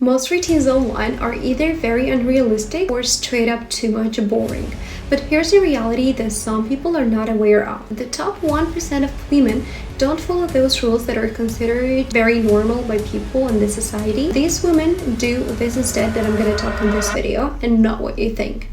Most routines online are either very unrealistic or straight up too much boring. But here's the reality that some people are not aware of. The top 1% of women don't follow those rules that are considered very normal by people in this society. These women do this instead that I'm going to talk in this video, and not what you think.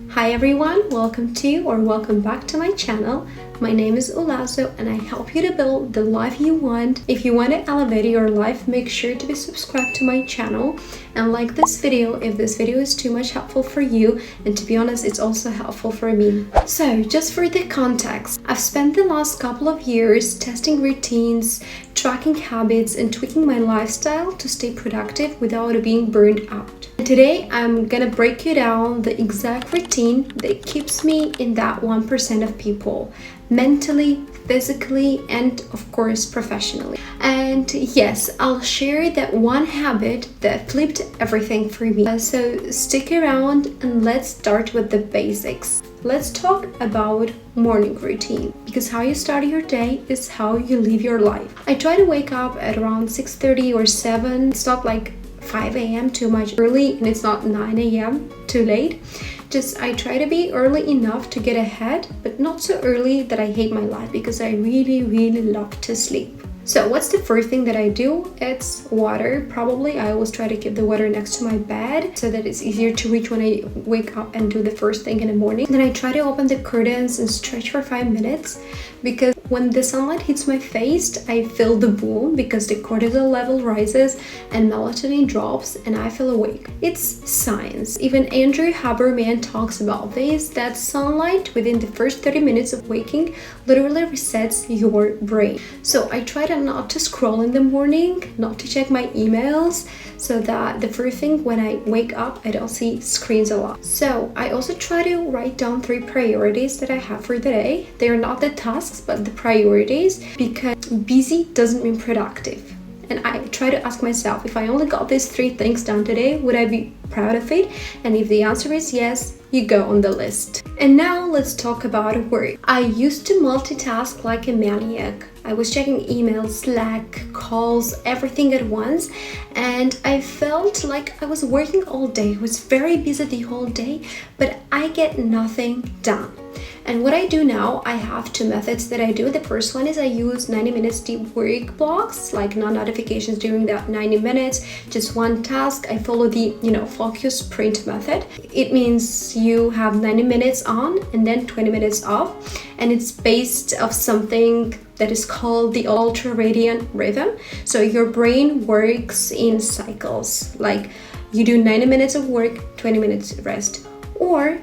Hi everyone, welcome back to my channel. My name is Ulazzo and I help you to build the life you want. If you want to elevate your life, make sure to be subscribed to my channel and like this video if this video is too much helpful for you, and to be honest, it's also helpful for me. So just for the context, I've spent the last couple of years testing routines, tracking habits and tweaking my lifestyle to stay productive without being burned out. Today, I'm gonna break you down the exact routine that keeps me in that 1% of people, mentally, physically, and of course, professionally. And yes, I'll share that one habit that flipped everything for me. So stick around and let's start with the basics. Let's talk about morning routine, because how you start your day is how you live your life. I try to wake up at around 6:30 or 7. It's not like 5 a.m. too much early, and it's not 9 a.m. too late. Just I try to be early enough to get ahead, but not so early that I hate my life, because I really love to sleep. So what's the first thing that I do? It's water. Probably I always try to keep the water next to my bed so that it's easier to reach when I wake up and do the first thing in the morning. Then I try to open the curtains and stretch for 5 minutes, because when the sunlight hits my face, I feel the boom because the cortisol level rises and melatonin drops and I feel awake. It's science. Even Andrew Haberman talks about this, that sunlight within the first 30 minutes of waking literally resets your brain. So I try to not to scroll in the morning, not to check my emails, so that the first thing when I wake up, I don't see screens a lot. So I also try to write down 3 priorities that I have for the day. They are not the tasks, but the priorities, because busy doesn't mean productive. And I try to ask myself, if I only got these 3 things done today, would I be proud of it? And if the answer is yes, you go on the list. And now let's talk about work. I used to multitask like a maniac. I was checking emails, Slack, calls, everything at once, and I felt like I was working all day. I was very busy the whole day, but I get nothing done. And what I do now, I have 2 methods that I do. The first one is I use 90 minutes deep work blocks, like no notifications during that 90 minutes, just one task. I follow the, focus sprint method. It means you have 90 minutes on and then 20 minutes off. And it's based of something that is called the ultradian rhythm. So your brain works in cycles, like you do 90 minutes of work, 20 minutes rest. Or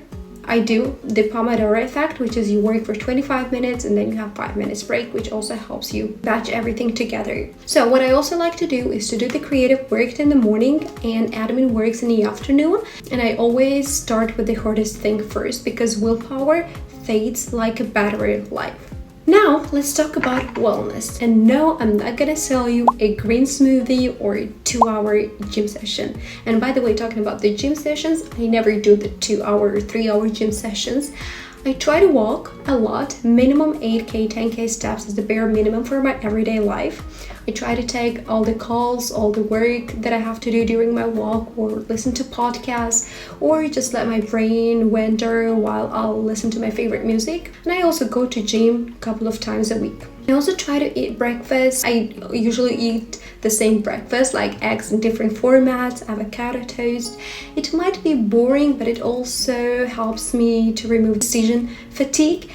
I do the Pomodoro effect, which is you work for 25 minutes and then you have 5 minutes break, which also helps you batch everything together. So what I also like to do is to do the creative work in the morning and admin works in the afternoon. And I always start with the hardest thing first, because willpower fades like a battery life. Now, let's talk about wellness. And no, I'm not gonna sell you a green smoothie or a 2-hour gym session. And by the way, talking about the gym sessions, I never do the 2-hour or 3-hour gym sessions. I try to walk a lot. Minimum 8K, 10K steps is the bare minimum for my everyday life. I try to take all the calls, all the work that I have to do during my walk, or listen to podcasts, or just let my brain wander while I'll listen to my favorite music. And I also go to gym a couple of times a week. I also try to eat breakfast. I usually eat the same breakfast, like eggs in different formats, avocado toast. It might be boring, but it also helps me to remove decision fatigue.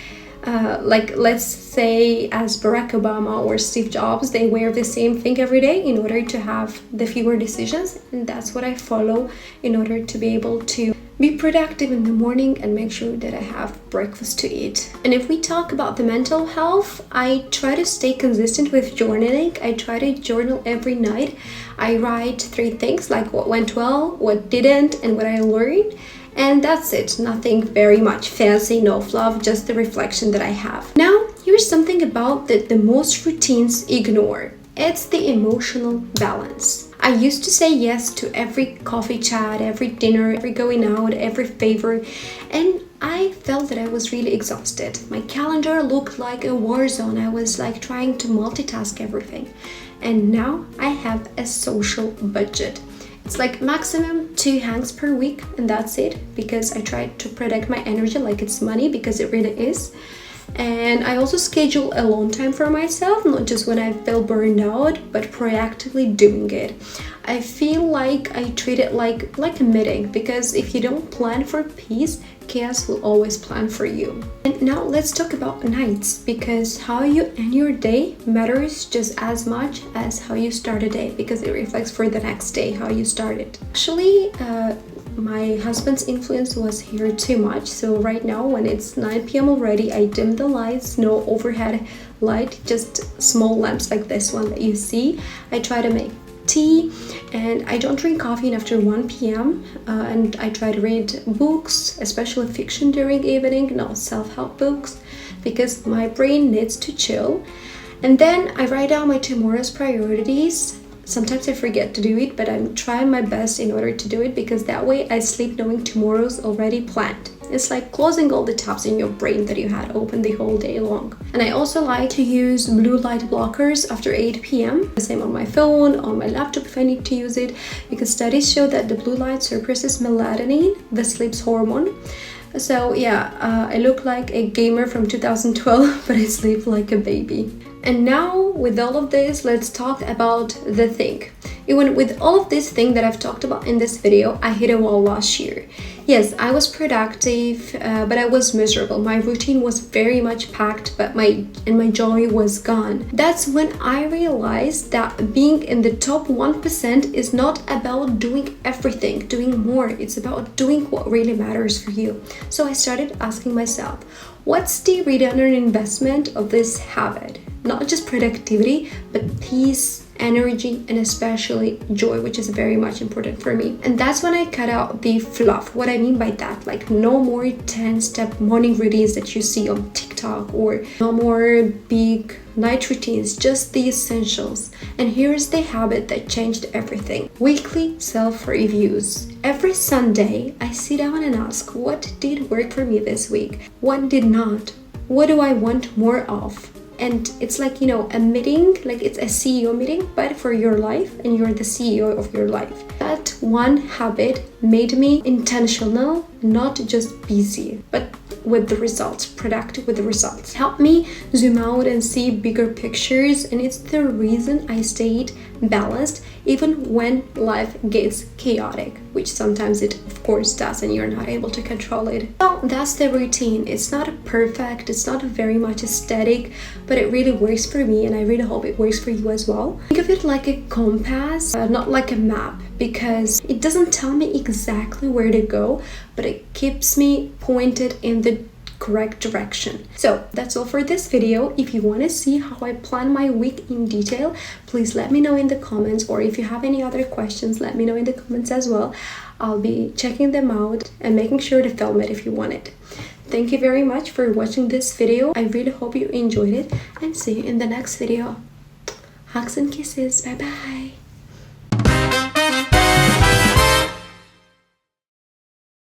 Like let's say as Barack Obama or Steve Jobs, they wear the same thing every day in order to have the fewer decisions, and that's what I follow in order to be able to be productive in the morning and make sure that I have breakfast to eat. And if we talk about the mental health, I try to stay consistent with journaling. I try to journal every night. I write 3 things, like what went well, what didn't, and what I learned. And that's it. Nothing very much fancy, no fluff, just the reflection that I have. Now, here's something about that the most routines ignore. It's the emotional balance. I used to say yes to every coffee chat, every dinner, every going out, every favor, and I felt that I was really exhausted. My calendar looked like a war zone. I was like trying to multitask everything. And now I have a social budget. It's like maximum 2 hangs per week, and that's it, because I try to protect my energy like it's money, because it really is. And I also schedule alone time for myself, not just when I feel burned out, but proactively doing it. I feel like I treat it like a meeting, because if you don't plan for peace, chaos will always plan for you. And now let's talk about nights, because how you end your day matters just as much as how you start a day, because it reflects for the next day how you started. Actually, my husband's influence was here too much, so right now when it's 9 p.m. already, I dim the lights, no overhead light, just small lamps like this one that you see. I try to make tea, and I don't drink coffee after 1 p.m. And I try to read books, especially fiction during evening, not self-help books, because my brain needs to chill. And then I write down my tomorrow's priorities. Sometimes I forget to do it, but I'm trying my best in order to do it, because that way I sleep knowing tomorrow's already planned. It's like closing all the tabs in your brain that you had open the whole day long. And I also like to use blue light blockers after 8 p.m. The same on my phone, on my laptop if I need to use it, because studies show that the blue light suppresses melatonin, the sleep hormone. So yeah, I look like a gamer from 2012, but I sleep like a baby. And now, with all of this, let's talk about the thing. Even with all of this thing that I've talked about in this video, I hit a wall last year. Yes, I was productive, but I was miserable. My routine was very much packed, but my joy was gone. That's when I realized that being in the top 1% is not about doing everything, doing more. It's about doing what really matters for you. So I started asking myself, what's the return on investment of this habit? Not just productivity, but peace, energy, and especially joy, which is very much important for me. And that's when I cut out the fluff. What I mean by that, like no more 10-step morning routines that you see on TikTok, or no more big night routines, just the essentials. And here's the habit that changed everything: weekly self-reviews. Every Sunday, I sit down and ask, what did work for me this week? What did not? What do I want more of? And it's like, a meeting, like it's a CEO meeting, but for your life, and you're the CEO of your life. That one habit made me intentional, not just busy, but with the results, productive with the results. Help me zoom out and see bigger pictures, and it's the reason I stayed balanced even when life gets chaotic, which sometimes it of course does, and you're not able to control it. So that's the routine. It's not perfect, it's not very much aesthetic, but it really works for me, and I really hope it works for you as well. Think of it like a compass, not like a map, because it doesn't tell me exactly where to go, but it keeps me pointed in the correct direction. So that's all for this video. If you want to see how I plan my week in detail, please let me know in the comments, or if you have any other questions, let me know in the comments as well. I'll be checking them out and making sure to film it if you want it. Thank you very much for watching this video. I really hope you enjoyed it, and see you in the next video. Hugs and kisses. Bye bye.